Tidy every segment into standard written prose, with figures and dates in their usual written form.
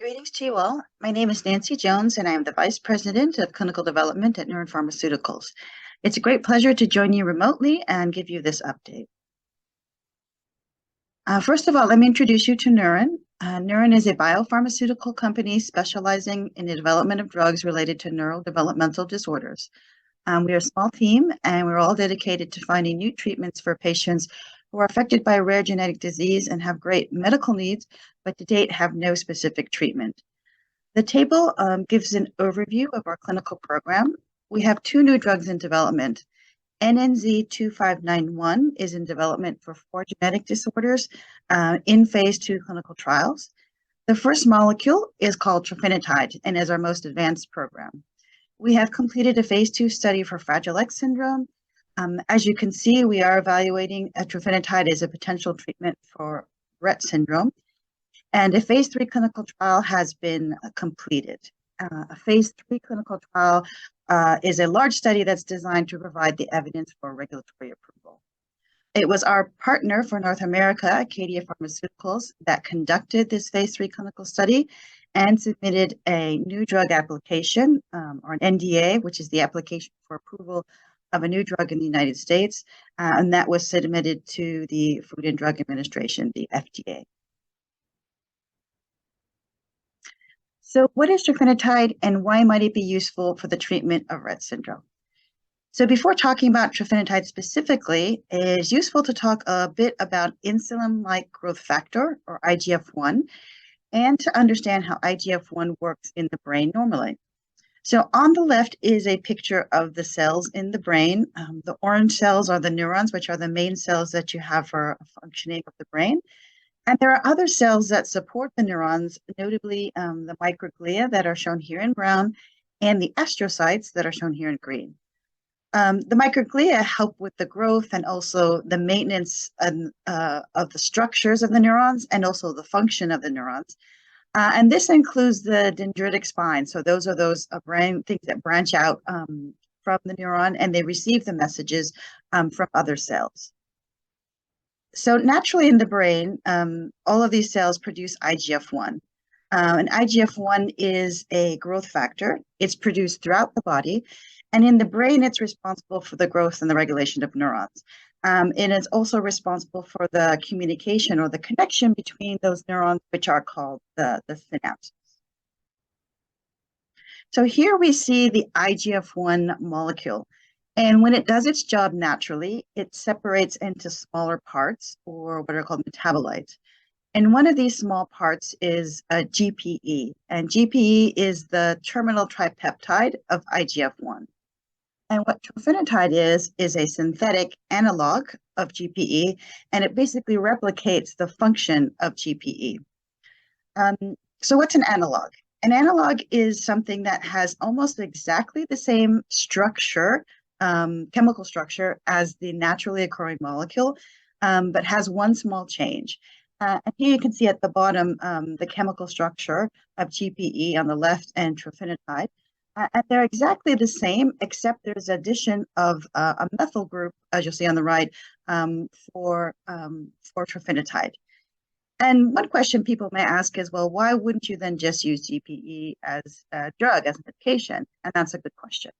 Greetings to you all. My name is Nancy Jones, and I am the Vice President of Clinical Development at Neuren Pharmaceuticals. It's a great pleasure to join you remotely and give you this update. First of all, let me introduce you to Neuren. Neuren is a biopharmaceutical company specializing in the development of drugs related to neurodevelopmental disorders. We are a small team, and we're all dedicated to finding new treatments for patients who are affected by a rare genetic disease and have great medical needs, but to date have no specific treatment. The table gives an overview of our clinical program. We have two new drugs in development. NNZ-2591 is in development for 4 genetic disorders in phase 2 clinical trials. The first molecule is called Trofinetide and is our most advanced program. We have completed a phase 2 study for Fragile X syndrome. As you can see, we are evaluating Trofinetide as a potential treatment for Rett syndrome. And a phase 3 clinical trial has been completed. A phase 3 clinical trial is a large study that's designed to provide the evidence for regulatory approval. It was our partner for North America, Acadia Pharmaceuticals, that conducted this phase 3 clinical study and submitted a new drug application, or an NDA, which is the application for approval of a new drug in the United States, and that was submitted to the Food and Drug Administration, the FDA. So what is trofinetide and why might it be useful for the treatment of Rett syndrome? So before talking about trofinetide specifically, it is useful to talk a bit about insulin-like growth factor, or IGF-1, and to understand how IGF-1 works in the brain normally. So on the left is a picture of the cells in the brain. The orange cells are the neurons, which are the main cells that you have for functioning of the brain. And there are other cells that support the neurons, notably the microglia that are shown here in brown and the astrocytes that are shown here in green. The microglia help with the growth and also the maintenance of the structures of the neurons and also the function of the neurons. And this includes the dendritic spine. So those are those brain things that branch out from the neuron and they receive the messages from other cells. So naturally in the brain, all of these cells produce IGF-1. And IGF-1 is a growth factor. It's produced throughout the body. And in the brain, it's responsible for the growth and the regulation of neurons. And it's also responsible for the communication or the connection between those neurons, which are called the synapses. So here we see the IGF-1 molecule. And when it does its job naturally, it separates into smaller parts, or what are called metabolites. And one of these small parts is GPE. And GPE is the terminal tripeptide of IGF-1. And what trofinetide is a synthetic analog of GPE, and it basically replicates the function of GPE. So what's an analog? An analog is something that has almost exactly the same structure, chemical structure as the naturally occurring molecule, but has one small change. And here you can see at the bottom the chemical structure of GPE on the left and trofinetide. And they're exactly the same, except there's addition of a methyl group, as you'll see on the right, for trofinetide. And one question people may ask is, well, why wouldn't you then just use GPE as a drug, as a medication? And that's a good question.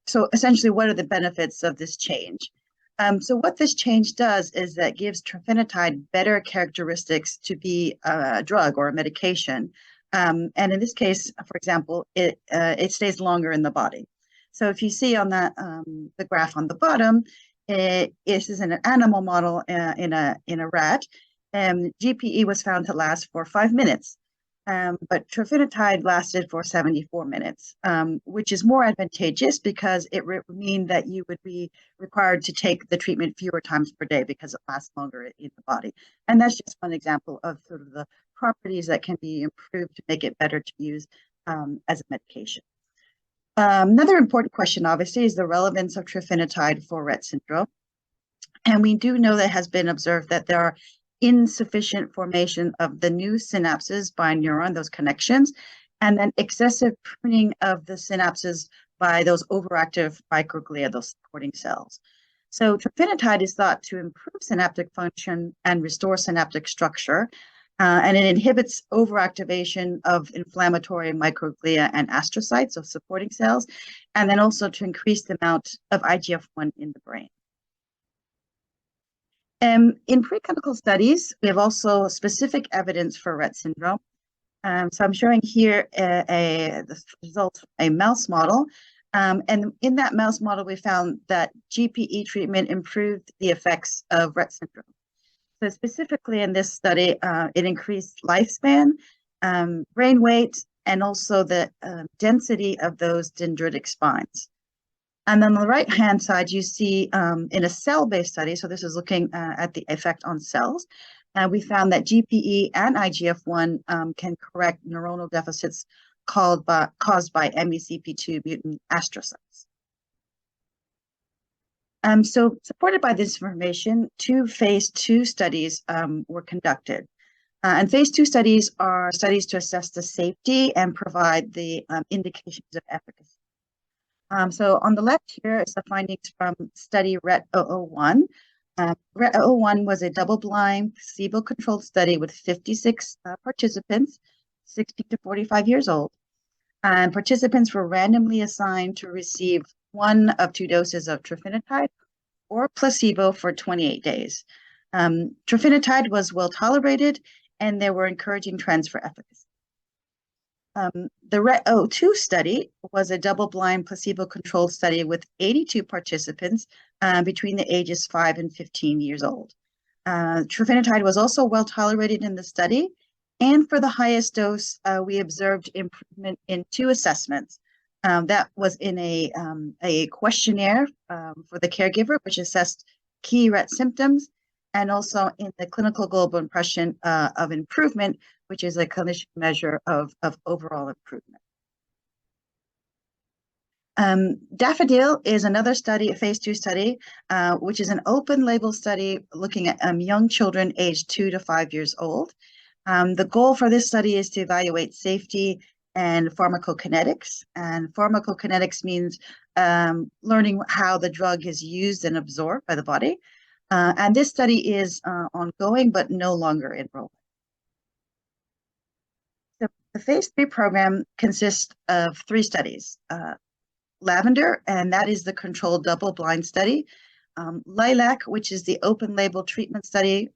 So essentially, what are the benefits of this change? So what this change does is that gives trofinetide better characteristics to be a drug or a medication. And in this case, for example, it stays longer in the body. So if you see on that the graph on the bottom, this is in an animal model in a rat. GPE was found to last for 5 minutes, but trofinetide lasted for 74 minutes, which is more advantageous because it would mean that you would be required to take the treatment fewer times per day because it lasts longer in the body. And that's just one example of sort of the properties that can be improved to make it better to use as a medication. Another important question, obviously, is the relevance of trofinetide for Rett syndrome. And we do know that it has been observed that there are insufficient formation of the new synapses by neuron, those connections, and then excessive pruning of the synapses by those overactive microglia, those supporting cells. So trofinetide is thought to improve synaptic function and restore synaptic structure. And it inhibits overactivation of inflammatory microglia and astrocytes, so supporting cells, and then also to increase the amount of IGF-1 in the brain. In preclinical studies, we have also specific evidence for Rett syndrome. So I'm showing here the results of a mouse model. And in that mouse model, we found that GPE treatment improved the effects of Rett syndrome. So specifically in this study, it increased lifespan, brain weight, and also the density of those dendritic spines. And then on the right-hand side, you see in a cell-based study, so this is looking at the effect on cells, we found that GPE and IGF-1 can correct neuronal deficits caused by MECP2 mutant astrocytes. So supported by this information, 2 phase 2 studies were conducted. And phase 2 studies are studies to assess the safety and provide the indications of efficacy. So on the left here is the findings from study Rett-001. Rett-001 was a double-blind, placebo-controlled study with 56 participants, 60 to 45 years old. And participants were randomly assigned to receive 1 of 2 doses of trofinetide or placebo for 28 days. Trofinetide was well tolerated, and there were encouraging trends for efficacy. The Rett-02 study was a double-blind, placebo-controlled study with 82 participants between the ages 5 and 15 years old. Trofinetide was also well tolerated in the study, and for the highest dose, we observed improvement in 2 assessments. That was in a questionnaire for the caregiver, which assessed key Rett symptoms, and also in the clinical global impression of improvement, which is a clinician measure of overall improvement. Daffodil is another study, a phase 2 study, which is an open label study looking at young children aged 2 to 5 years old. The goal for this study is to evaluate safety and pharmacokinetics. And pharmacokinetics means learning how the drug is used and absorbed by the body. And this study is ongoing, but no longer enrolled. So the phase 3 program consists of 3 studies. Lavender, and that is the controlled double-blind study. Lilac, which is the open-label treatment study.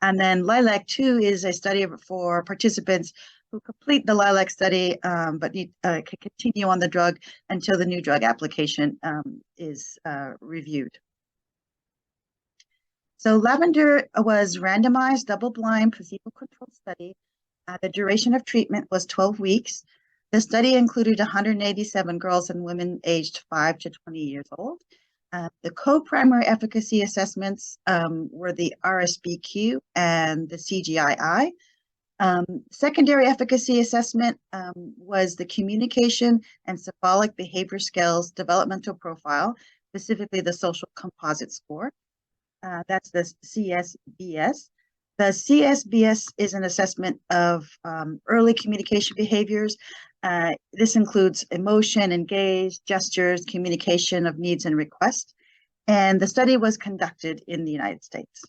And then Lilac-2 is a study for participants who complete the Lilac study, but can continue on the drug until the new drug application is reviewed. So Lavender was randomized, double-blind, placebo-controlled study. The duration of treatment was 12 weeks. The study included 187 girls and women aged 5 to 20 years old. The co-primary efficacy assessments were the RSBQ and the CGI-I. Secondary efficacy assessment was the communication and symbolic behavior skills developmental profile, specifically the social composite score. That's the CSBS. The CSBS is an assessment of early communication behaviors. This includes emotion, engage, gestures, communication of needs and requests. And the study was conducted in the United States.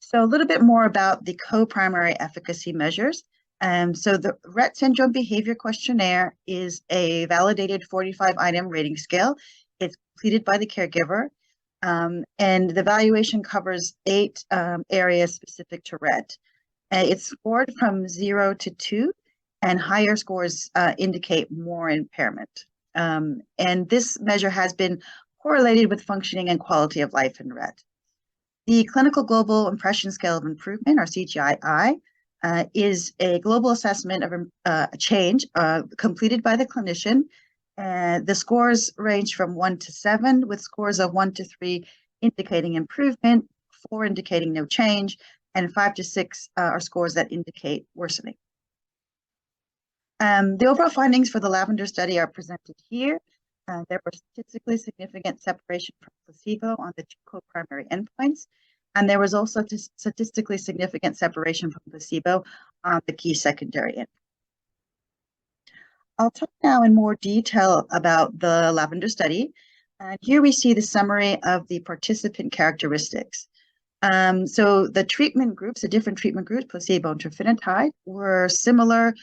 So a little bit more about the co-primary efficacy measures. So the Rett Syndrome Behavior Questionnaire is a validated 45-item rating scale. It's completed by the caregiver. And the evaluation covers 8 areas specific to Rett. It's scored from 0 to 2, and higher scores indicate more impairment. And this measure has been correlated with functioning and quality of life in Rett. The Clinical Global Impression Scale of Improvement, or CGI-I, is a global assessment of change completed by the clinician. The scores range from 1 to 7, with scores of 1 to 3 indicating improvement, 4 indicating no change, and 5 to 6 are scores that indicate worsening. The overall findings for the Lavender study are presented here. There were statistically significant separation from placebo on the 2 co-primary endpoints, and there was also statistically significant separation from placebo on the key secondary endpoint. I'll talk now in more detail about the Lavender study. Here we see the summary of the participant characteristics. So the treatment groups, the different treatment groups, placebo and trofinetide, were similar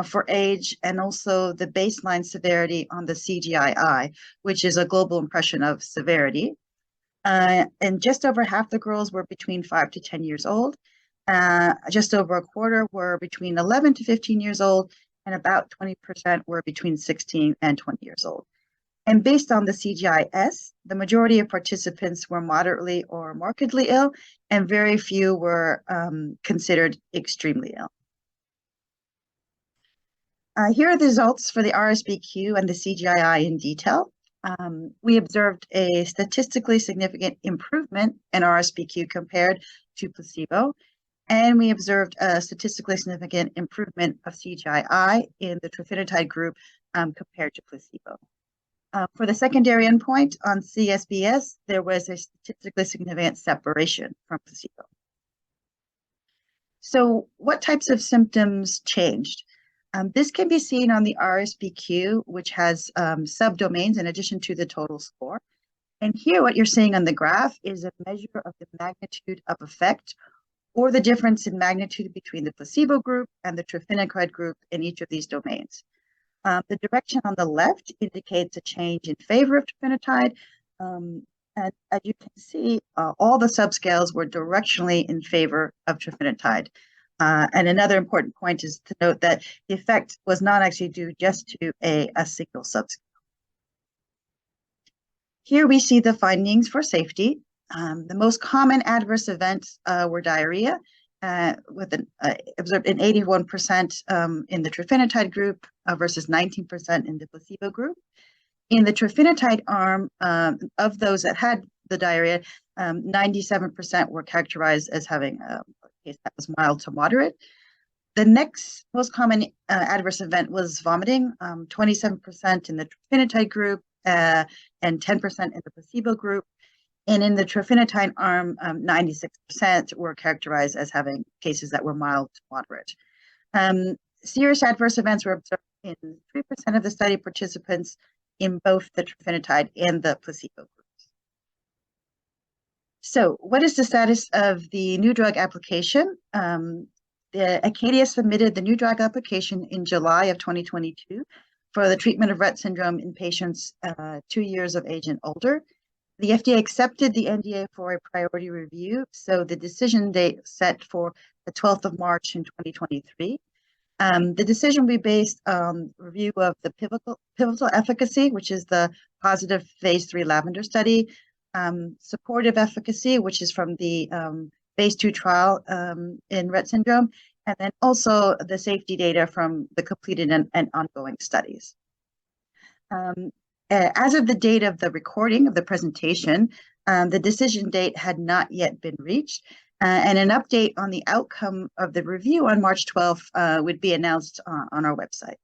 for age and also the baseline severity on the CGI-I, which is a global impression of severity. And just over half the girls were between 5 to 10 years old. Just over a quarter were between 11 to 15 years old, and about 20% were between 16 and 20 years old. And based on the CGI-S, the majority of participants were moderately or markedly ill, and very few were considered extremely ill. Here are the results for the RSBQ and the CGI-I in detail. We observed a statistically significant improvement in RSBQ compared to placebo, and we observed a statistically significant improvement of CGI-I in the trofinetide group compared to placebo. For the secondary endpoint on CSBS, there was a statistically significant separation from placebo. So what types of symptoms changed? This can be seen on the RSBQ, which has subdomains in addition to the total score. And here what you're seeing on the graph is a measure of the magnitude of effect or the difference in magnitude between the placebo group and the trofinetide group in each of these domains. The direction on the left indicates a change in favor of trofinetide. And as you can see, all the subscales were directionally in favor of trofinetide. And another important point is to note that the effect was not actually due just to a single subscale. Here we see the findings for safety. The most common adverse events were diarrhea, observed in 81% in the trofinetide group versus 19% in the placebo group. In the trofinetide arm, of those that had the diarrhea, 97% were characterized as having a case that was mild to moderate. The next most common adverse event was vomiting, 27% in the trofinetide group and 10% in the placebo group. And in the trofinetide arm, 96% were characterized as having cases that were mild to moderate. Serious adverse events were observed in 3% of the study participants in both the trofinetide and the placebo groups. So what is the status of the new drug application? Acadia submitted the new drug application in July of 2022 for the treatment of Rett syndrome in patients 2 years of age and older. The FDA accepted the NDA for a priority review, so the decision date set for the 12th of March in 2023. The decision will be based on review of the pivotal efficacy, which is the positive phase 3 Lavender study, supportive efficacy, which is from the phase 2 trial in Rett syndrome, and then also the safety data from the completed and ongoing studies. As of the date of the recording of the presentation, the decision date had not yet been reached, and an update on the outcome of the review on March 12th would be announced on our website.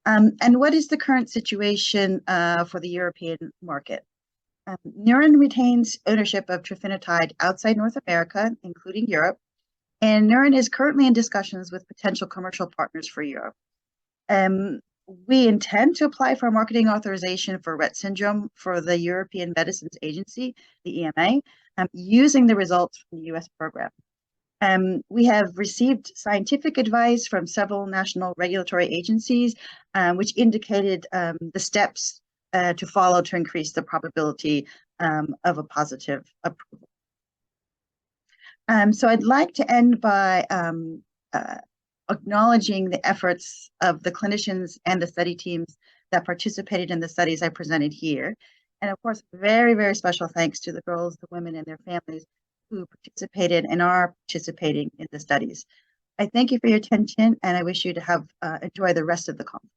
And what is the current situation for the European market? Neuren retains ownership of trofinetide outside North America, including Europe, and Neuren is currently in discussions with potential commercial partners for Europe. We intend to apply for a marketing authorization for Rett syndrome for the European Medicines Agency, the EMA, using the results from the US program. We have received scientific advice from several national regulatory agencies, which indicated the steps to follow to increase the probability of a positive approval. So I'd like to end by acknowledging the efforts of the clinicians and the study teams that participated in the studies I presented here. And of course, very, very special thanks to the girls, the women, and their families who participated and are participating in the studies. I thank you for your attention, and I wish you to have enjoy the rest of the conference.